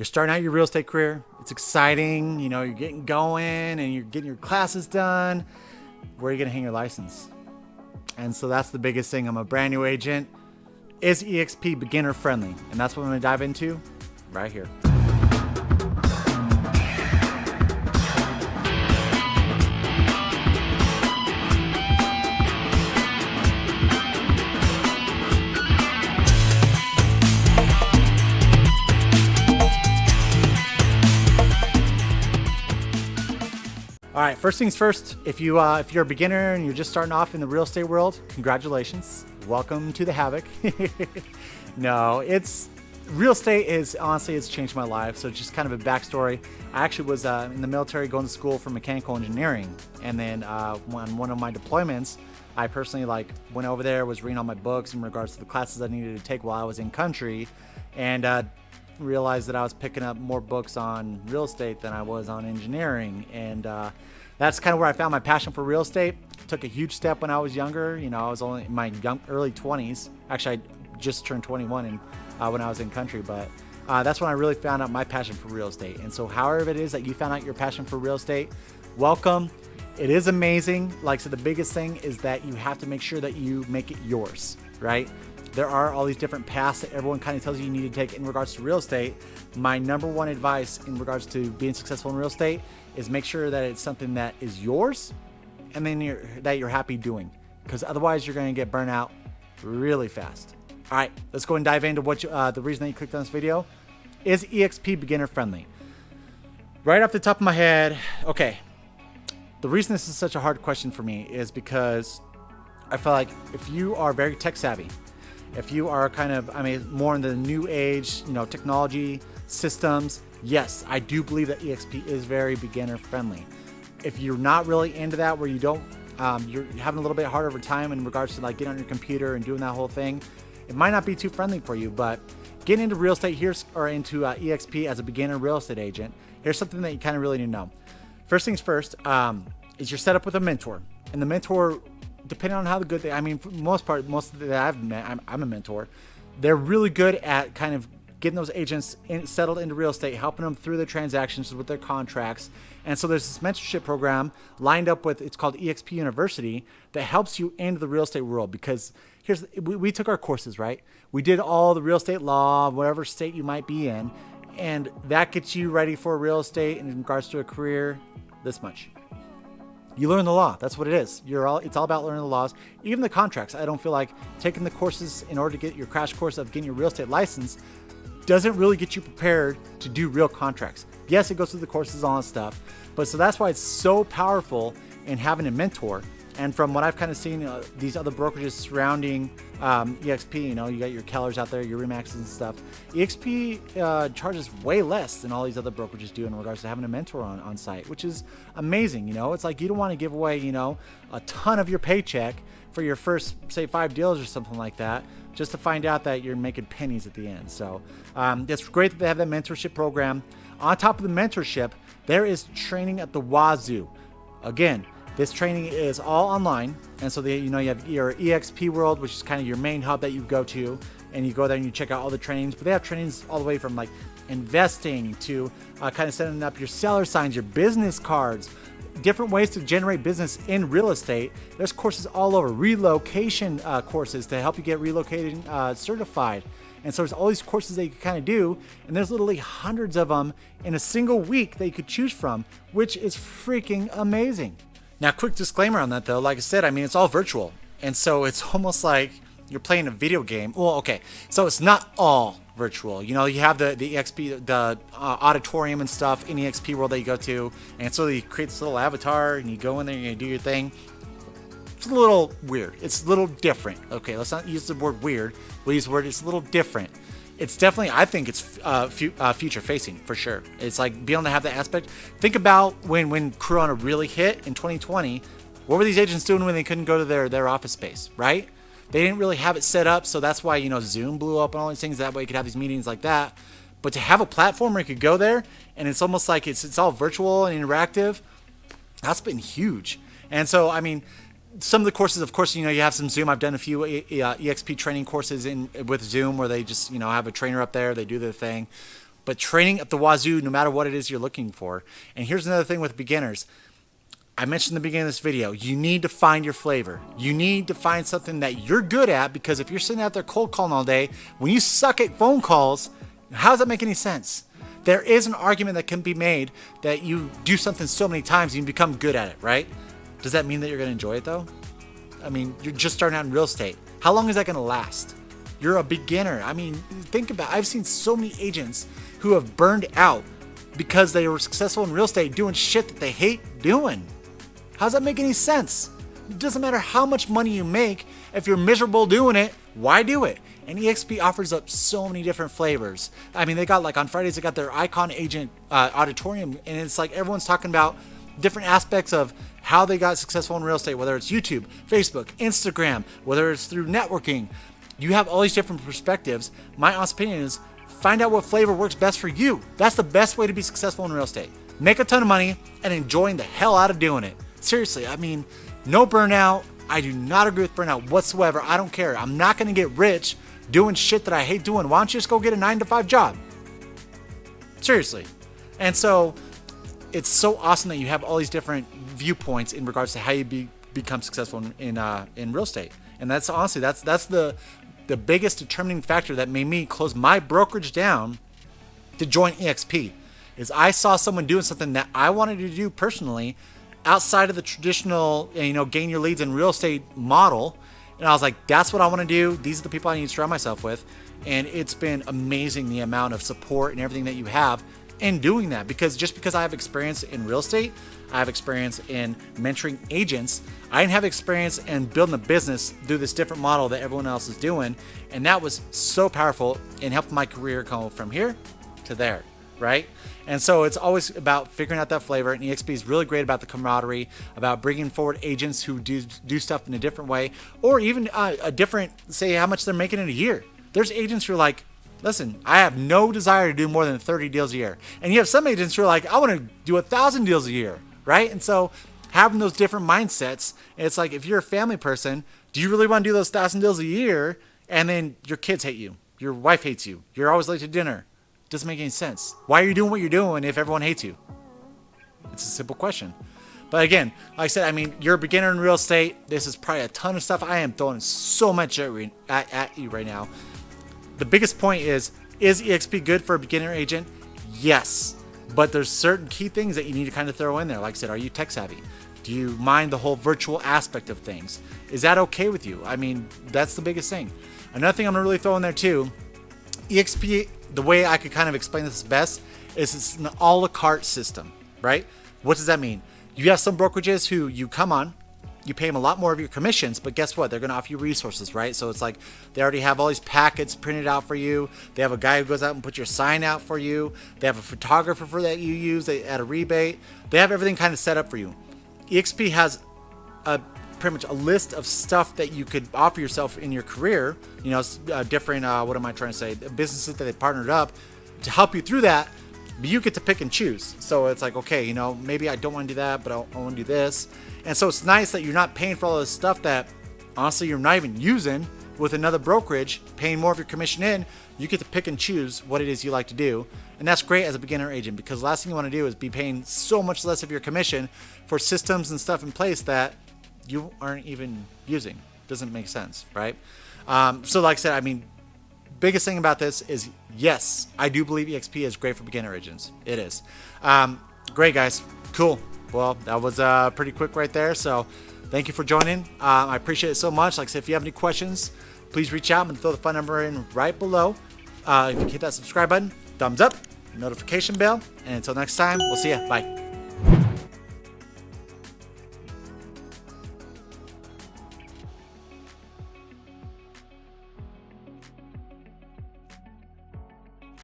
You're starting out your real estate career. It's exciting. You're getting going and you're getting your classes done. Where are you going to hang your license? And so that's the biggest thing. I'm a brand new agent. Is EXP beginner friendly? And that's what I'm going to dive into right here. All right, first things first, if you're a beginner and you're just starting off in the real estate world, congratulations. Welcome to the havoc. No, it's real estate is honestly, it's changed my life. So just kind of a backstory. I actually was in the military going to school for mechanical engineering. And then on one of my deployments, I personally went over there, was reading all my books in regards to the classes I needed to take while I was in country. And realized that I was picking up more books on real estate than I was on engineering. And that's kind of where I found my passion for real estate. Took a huge step when I was younger. I was only in my early 20s. Actually, I just turned 21 when I was in country, but that's when I really found out my passion for real estate. And so however it is that you found out your passion for real estate, welcome. It is amazing. So the biggest thing is that you have to make sure that you make it yours, right? There are all these different paths that everyone kind of tells you need to take in regards to real estate. My number one advice in regards to being successful in real estate is make sure that it's something that is yours and then that you're happy doing, because otherwise you're going to get burnt out really fast. All right, let's go and dive into what the reason that you clicked on this video. Is EXP beginner friendly? Right off the top of my head, okay. The reason this is such a hard question for me is because I feel like if you are very tech savvy, if you are more in the new age, technology systems, yes, I do believe that EXP is very beginner friendly. If you're not really into that, where you're having a little bit harder of a time in regards to getting on your computer and doing that whole thing, it might not be too friendly for you. But getting into real estate into EXP as a beginner real estate agent, here's something that you kind of really need to know. First things first, is you're set up with a mentor, and the mentor, depending on how good for the most part, most that I've met, I'm a mentor. They're really good at kind of getting those agents settled into real estate, helping them through their transactions with their contracts. And so there's this mentorship program lined up with, it's called EXP University, that helps you into the real estate world. Because we took our courses, right? We did all the real estate law, whatever state you might be in, and that gets you ready for real estate in regards to a career this much. You learn the law. That's what it is. It's all about learning the laws. Even the contracts. I don't feel like taking the courses in order to get your crash course of getting your real estate license doesn't really get you prepared to do real contracts. Yes, it goes through the courses, all that stuff. But so that's why it's so powerful in having a mentor. And from what I've kind of seen, these other brokerages surrounding EXP, you got your Kellers out there, your Remaxes and stuff. EXP charges way less than all these other brokerages do in regards to having a mentor on site, which is amazing. It's like you don't want to give away, a ton of your paycheck for your first, say, 5 deals or something like that, just to find out that you're making pennies at the end. So it's great that they have that mentorship program. On top of the mentorship, there is training at the wazoo. Again, this training is all online, and so you have your EXP World, which is kind of your main hub that you go to, and you go there and you check out all the trainings. But they have trainings all the way from investing to kind of setting up your seller signs, your business cards, different ways to generate business in real estate. There's courses all over, relocation courses to help you get relocated certified. And so there's all these courses that you can kind of do, and there's literally hundreds of them in a single week that you could choose from, which is freaking amazing. Now, quick disclaimer on that though, like I said, it's all virtual. And so it's almost like you're playing a video game. Well, okay, so it's not all virtual. You have the EXP, the auditorium and stuff in EXP World that you go to. And so you create this little avatar and you go in there and you do your thing. It's a little weird. It's a little different. Okay, let's not use the word weird. We'll use the word, it's a little different. It's definitely, I think it's future facing for sure. It's like being able to have that aspect. Think about when Corona really hit in 2020. What were these agents doing when they couldn't go to their office space, right? They didn't really have it set up, so that's why Zoom blew up and all these things. That way you could have these meetings like that. But to have a platform where you could go there and it's almost like it's all virtual and interactive, that's been huge. And so some of the courses, of course, you have some Zoom. I've done a few EXP training courses with Zoom where they just have a trainer up there, they do their thing. but training at the wazoo no matter what it is you're looking for. And here's another thing with beginners. I mentioned in the beginning of this video, you need to find your flavor. You need to find something that you're good at, because if you're sitting out there cold calling all day, when you suck at phone calls, how does that make any sense? There is an argument that can be made that you do something so many times you become good at it, right? Does that mean that you're going to enjoy it though? I mean, you're just starting out in real estate. How long is that going to last? You're a beginner. I mean, think about it. I've seen so many agents who have burned out because they were successful in real estate doing shit that they hate doing. How does that make any sense? It doesn't matter how much money you make. If you're miserable doing it, why do it? And EXP offers up so many different flavors. I mean, they got, like, on Fridays, they got their Icon Agent Auditorium, and it's like everyone's talking about different aspects of how they got successful in real estate, whether it's YouTube, Facebook, Instagram, whether it's through networking. You have all these different perspectives. My honest opinion is find out what flavor works best for you. That's the best way to be successful in real estate. Make a ton of money and enjoying the hell out of doing it. Seriously, I mean, no burnout. I do not agree with burnout whatsoever. I don't care. I'm not going to get rich doing shit that I hate doing. Why don't you just go get a 9-to-5 job? Seriously. And so it's so awesome that you have all these different viewpoints in regards to how you become successful in real estate. And that's honestly, that's the biggest determining factor that made me close my brokerage down to join EXP. Is I saw someone doing something that I wanted to do personally outside of the traditional, gain your leads in real estate model. And I was like, that's what I want to do. These are the people I need to surround myself with. And it's been amazing the amount of support and everything that you have in doing that. Because just because I have experience in real estate, I have experience in mentoring agents, I didn't have experience in building a business through this different model that everyone else is doing. And that was so powerful in helping my career go from here to there, right? And so it's always about figuring out that flavor, and EXP is really great about the camaraderie, about bringing forward agents who do stuff in a different way, or even a different, say, how much they're making in a year. There's agents who are like, listen, I have no desire to do more than 30 deals a year. And you have some agents who are like, I want to do 1,000 deals a year, right? And so having those different mindsets, it's like, if you're a family person, do you really want to do those 1,000 deals a year, and then your kids hate you, your wife hates you, you're always late to dinner? Doesn't make any sense. Why are you doing what you're doing if everyone hates you? It's a simple question. But again, like I said, I mean, you're a beginner in real estate. This is probably a ton of stuff. I am throwing so much at you right now. The biggest point is EXP good for a beginner agent? Yes. But there's certain key things that you need to kind of throw in there. Like I said, are you tech savvy? Do you mind the whole virtual aspect of things? Is that okay with you? I mean, that's the biggest thing. Another thing I'm going to really throw in there too, EXP, the way I could kind of explain this best is it's an a la carte system, right? What does that mean? You have some brokerages who you come on, you pay them a lot more of your commissions, but guess what? They're going to offer you resources, right? So it's like they already have all these packets printed out for you. They have a guy who goes out and puts your sign out for you. They have a photographer that you use at a rebate. They have everything kind of set up for you. EXP has pretty much a list of stuff that you could offer yourself in your career, different, what am I trying to say, businesses that they partnered up to help you through that, but you get to pick and choose. So it's like, okay, maybe I don't want to do that, but I want to do this. And so it's nice that you're not paying for all this stuff that honestly you're not even using with another brokerage, paying more of your commission in. You get to pick and choose what it is you like to do. And that's great as a beginner agent, because the last thing you want to do is be paying so much less of your commission for systems and stuff in place that you aren't even using. Doesn't make sense, right? So like I said, I mean, biggest thing about this is, yes, I do believe EXP is great for beginner agents. It is. Great, guys. Cool. Well, that was pretty quick right there. So thank you for joining. I appreciate it so much. Like I said, if you have any questions, please reach out. I'm going to throw the phone number in right below. If you hit that subscribe button, thumbs up, notification bell. And until next time, we'll see you. Bye.